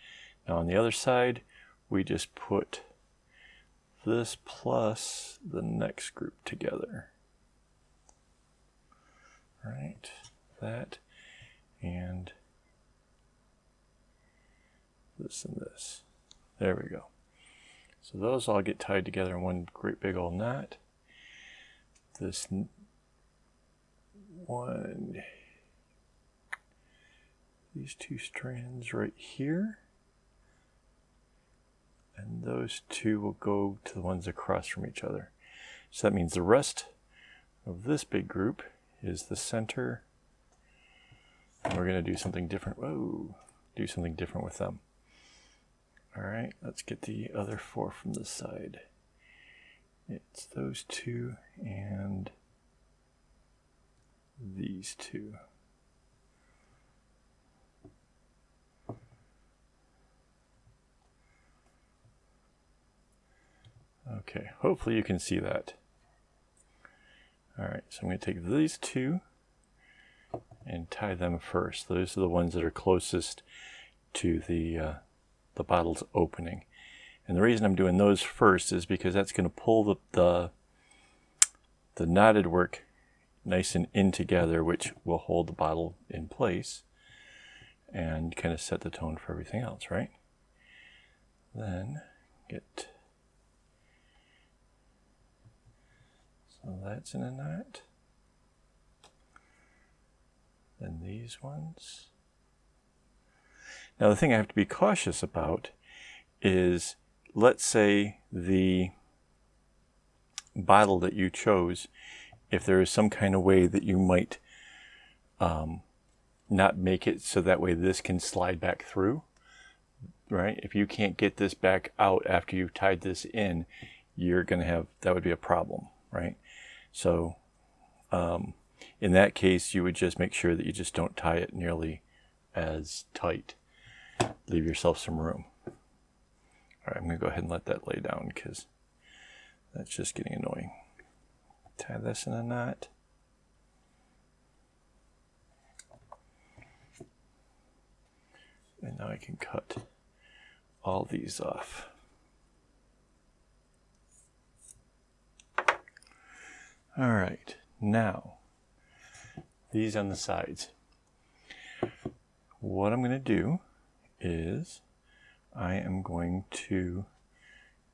Now on the other side, we just put this plus the next group together. All right, that and this and this. There we go. So those all get tied together in one great big old knot. This one, these 2 strands right here, and those 2 will go to the ones across from each other. So that means the rest of this big group is the center, and we're going to do something different. Whoa, do something different with them. All right, let's get the other 4 from this side. It's those 2 and these 2. Okay, hopefully you can see that. All right, so I'm going to take these 2 and tie them first. Those are the ones that are closest to the bottle's opening. And the reason I'm doing those first is because that's going to pull the knotted work nice and in together, which will hold the bottle in place and kind of set the tone for everything else, right? Then so that's in a knot. Then these ones. Now the thing I have to be cautious about is let's say the bottle that you chose, if there is some kind of way that you might not make it so that way this can slide back through, right? If you can't get this back out after you've tied this in, you're going to have, that would be a problem, right? So in that case, you would just make sure that you just don't tie it nearly as tight. Leave yourself some room. All right, I'm going to go ahead and let that lay down because that's just getting annoying. Tie this in a knot. And now I can cut all these off. All right, now these on the sides. What I'm going to do is I am going to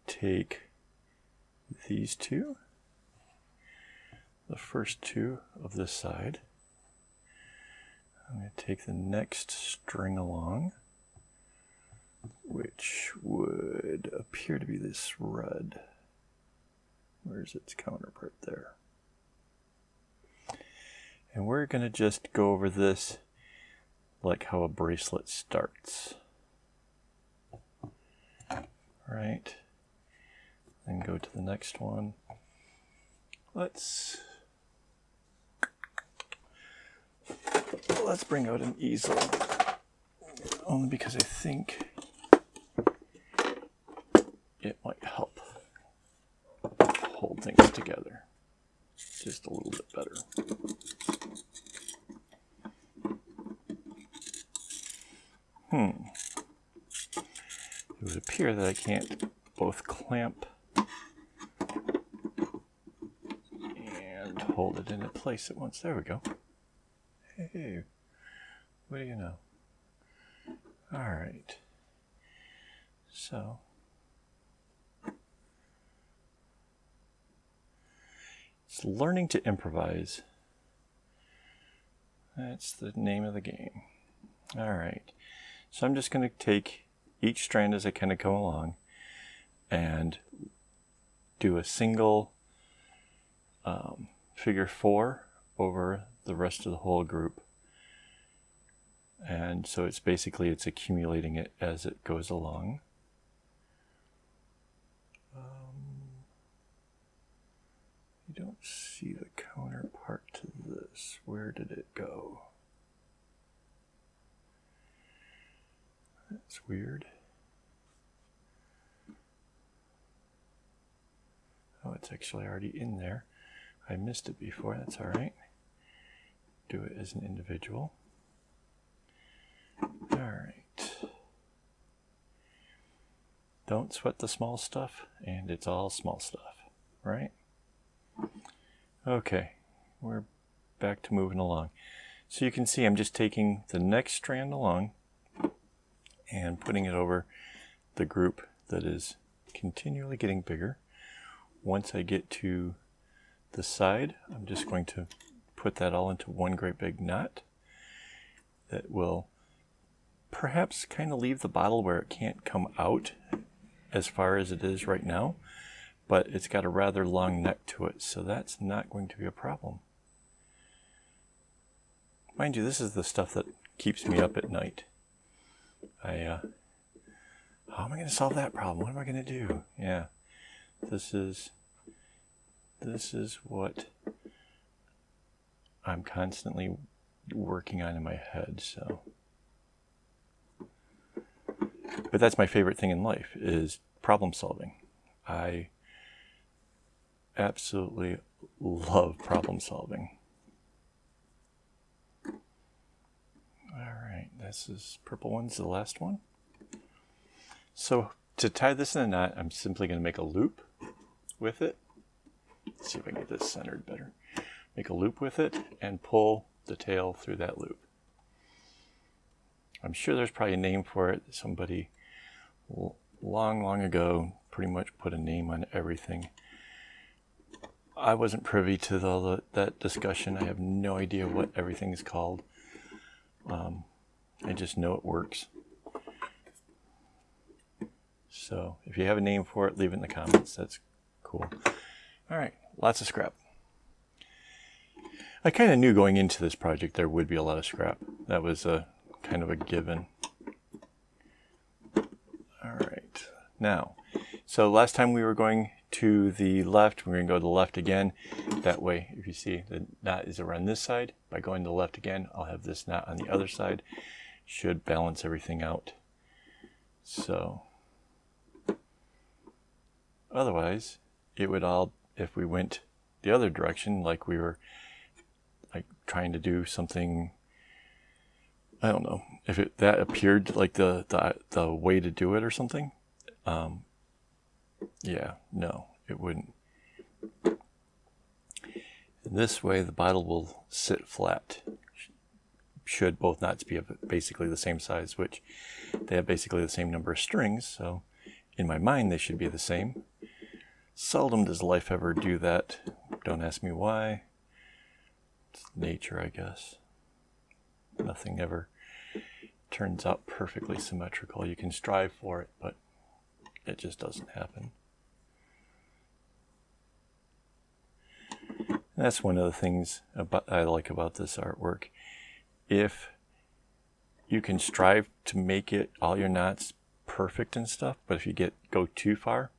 take these two, the first two of this side. I'm going to take the next string along, which would appear to be this red. Where's its counterpart there? And we're going to just go over this like how a bracelet starts. Right. Then go to the next one. Let's bring out an easel, only because I think it might help hold things together just a little bit better. It would appear that I can't both clamp and hold it into place at once. There we go. Hey, what do you know? All right. So it's learning to improvise. That's the name of the game. All right. So I'm just going to take each strand as I kind of go along and do a single figure 4 over the rest of the whole group. And so it's basically, it's accumulating it as it goes along. You don't see the counterpart to this. Where did it go? That's weird. Oh, it's actually already in there. I missed it before, that's all right. Do it as an individual. All right. Don't sweat the small stuff, and it's all small stuff, right? Okay, we're back to moving along. So you can see I'm just taking the next strand along and putting it over the group that is continually getting bigger. Once I get to the side, I'm just going to put that all into one great big knot that will perhaps kind of leave the bottle where it can't come out as far as it is right now, but it's got a rather long neck to it, so that's not going to be a problem. Mind you, this is the stuff that keeps me up at night. How am I going to solve that problem? What am I going to do? Yeah, this is what I'm constantly working on in my head. So, but that's my favorite thing in life, is problem solving. I absolutely love problem solving. All right, this is purple one's the last one. So to tie this in a knot, I'm simply going to make a loop with it. Let's see if I can get this centered better. Make a loop with it and pull the tail through that loop. I'm sure there's probably a name for it. Somebody long ago pretty much put a name on everything. I wasn't privy to that discussion. I have no idea what everything is called. I just know it works. So if you have a name for it, leave it in the comments. That's cool. All right, lots of scrap. I kind of knew going into this project there would be a lot of scrap. That was a kind of a given. All right, now, so last time we were going to the left, we're going to go to the left again. That way, if you see the knot is around this side, by going to the left again, I'll have this knot on the other side. Should balance everything out. So, otherwise, it would all, if we went the other direction, like we were like trying to do something, I don't know, if that appeared like the way to do it or something, yeah, no, it wouldn't. This way the bottle will sit flat. Should both knots be basically the same size, which they have basically the same number of strings, so in my mind they should be the same. Seldom does life ever do that. Don't ask me why. It's nature, I guess. Nothing ever turns out perfectly symmetrical. You can strive for it, but it just doesn't happen. And that's one of the things I like about this artwork. If you can strive to make it all your knots perfect and stuff, but if you go too far,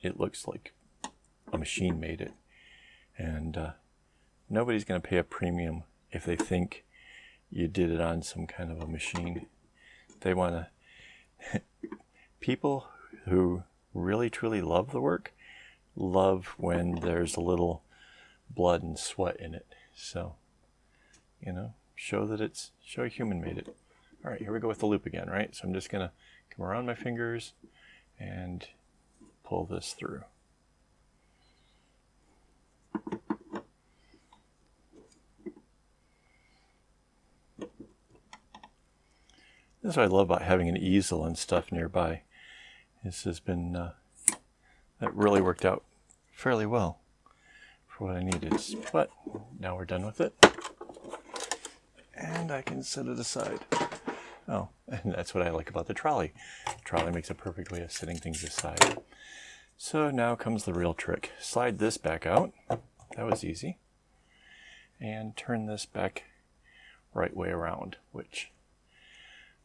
it looks like a machine made it. And nobody's going to pay a premium if they think you did it on some kind of a machine. They want to... People who really truly love the work love when there's a little blood and sweat in it. So, you know, show a human made it. All right, here we go with the loop again, right? So I'm just going to come around my fingers and pull this through. This is what I love about having an easel and stuff nearby. This has been, that really worked out fairly well for what I needed. But now we're done with it. And I can set it aside. Oh, and that's what I like about the trolley. The trolley makes a perfect way of setting things aside. So now comes the real trick. Slide this back out. That was easy. And turn this back right way around, which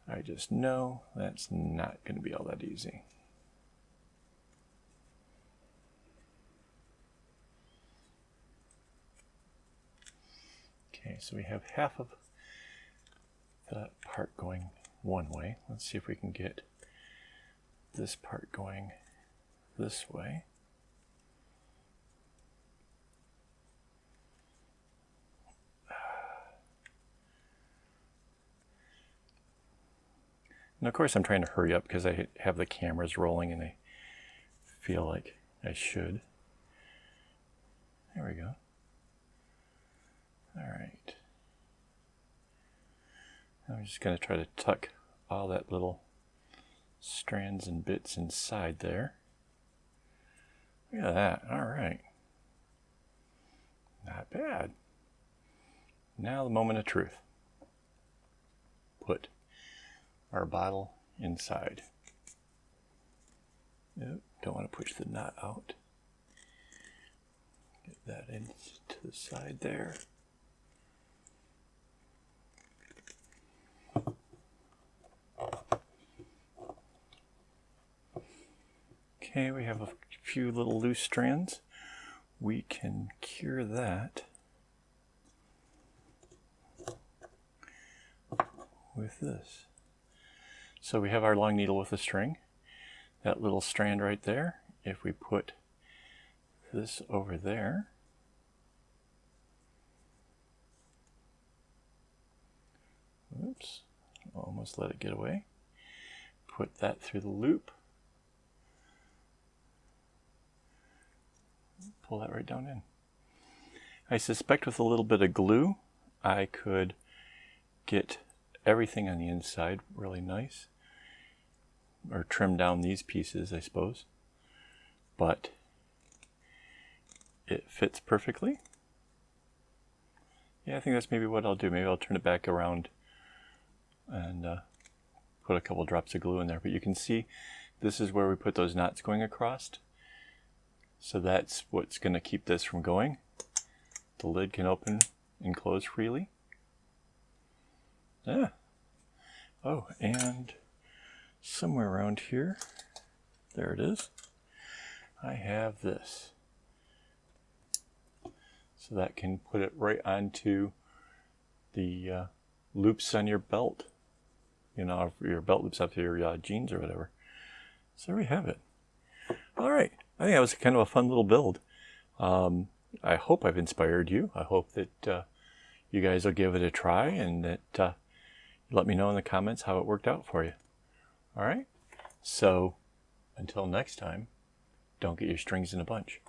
I just know that's not going to be all that easy. Okay, so we have half of that part going one way. Let's see if we can get this part going this way. And of course I'm trying to hurry up because I have the cameras rolling and I feel like I should. There we go. All right. I'm just going to try to tuck all that little strands and bits inside there. Look at that. All right. Not bad. Now the moment of truth. Put our bottle inside. Nope, don't want to push the knot out. Get that into the side there. Okay, we have a few little loose strands. We can cure that with this. So we have our long needle with a string. That little strand right there, if we put this over there, oops, almost let it get away. Put that through the loop. Pull that right down in. I suspect with a little bit of glue, I could get everything on the inside really nice. Or trim down these pieces, I suppose. But it fits perfectly. Yeah, I think that's maybe what I'll do. Maybe I'll turn it back around and put a couple drops of glue in there. But you can see this is where we put those knots going across. So that's what's going to keep this from going. The lid can open and close freely. Yeah. Oh, and somewhere around here, there it is, I have this. So that can put it right onto the loops on your belt. You know, if your belt loops up to your jeans or whatever. So there we have it. All right. I think that was kind of a fun little build. I hope I've inspired you. I hope that you guys will give it a try and that you let me know in the comments how it worked out for you. All right. So until next time, don't get your strings in a bunch.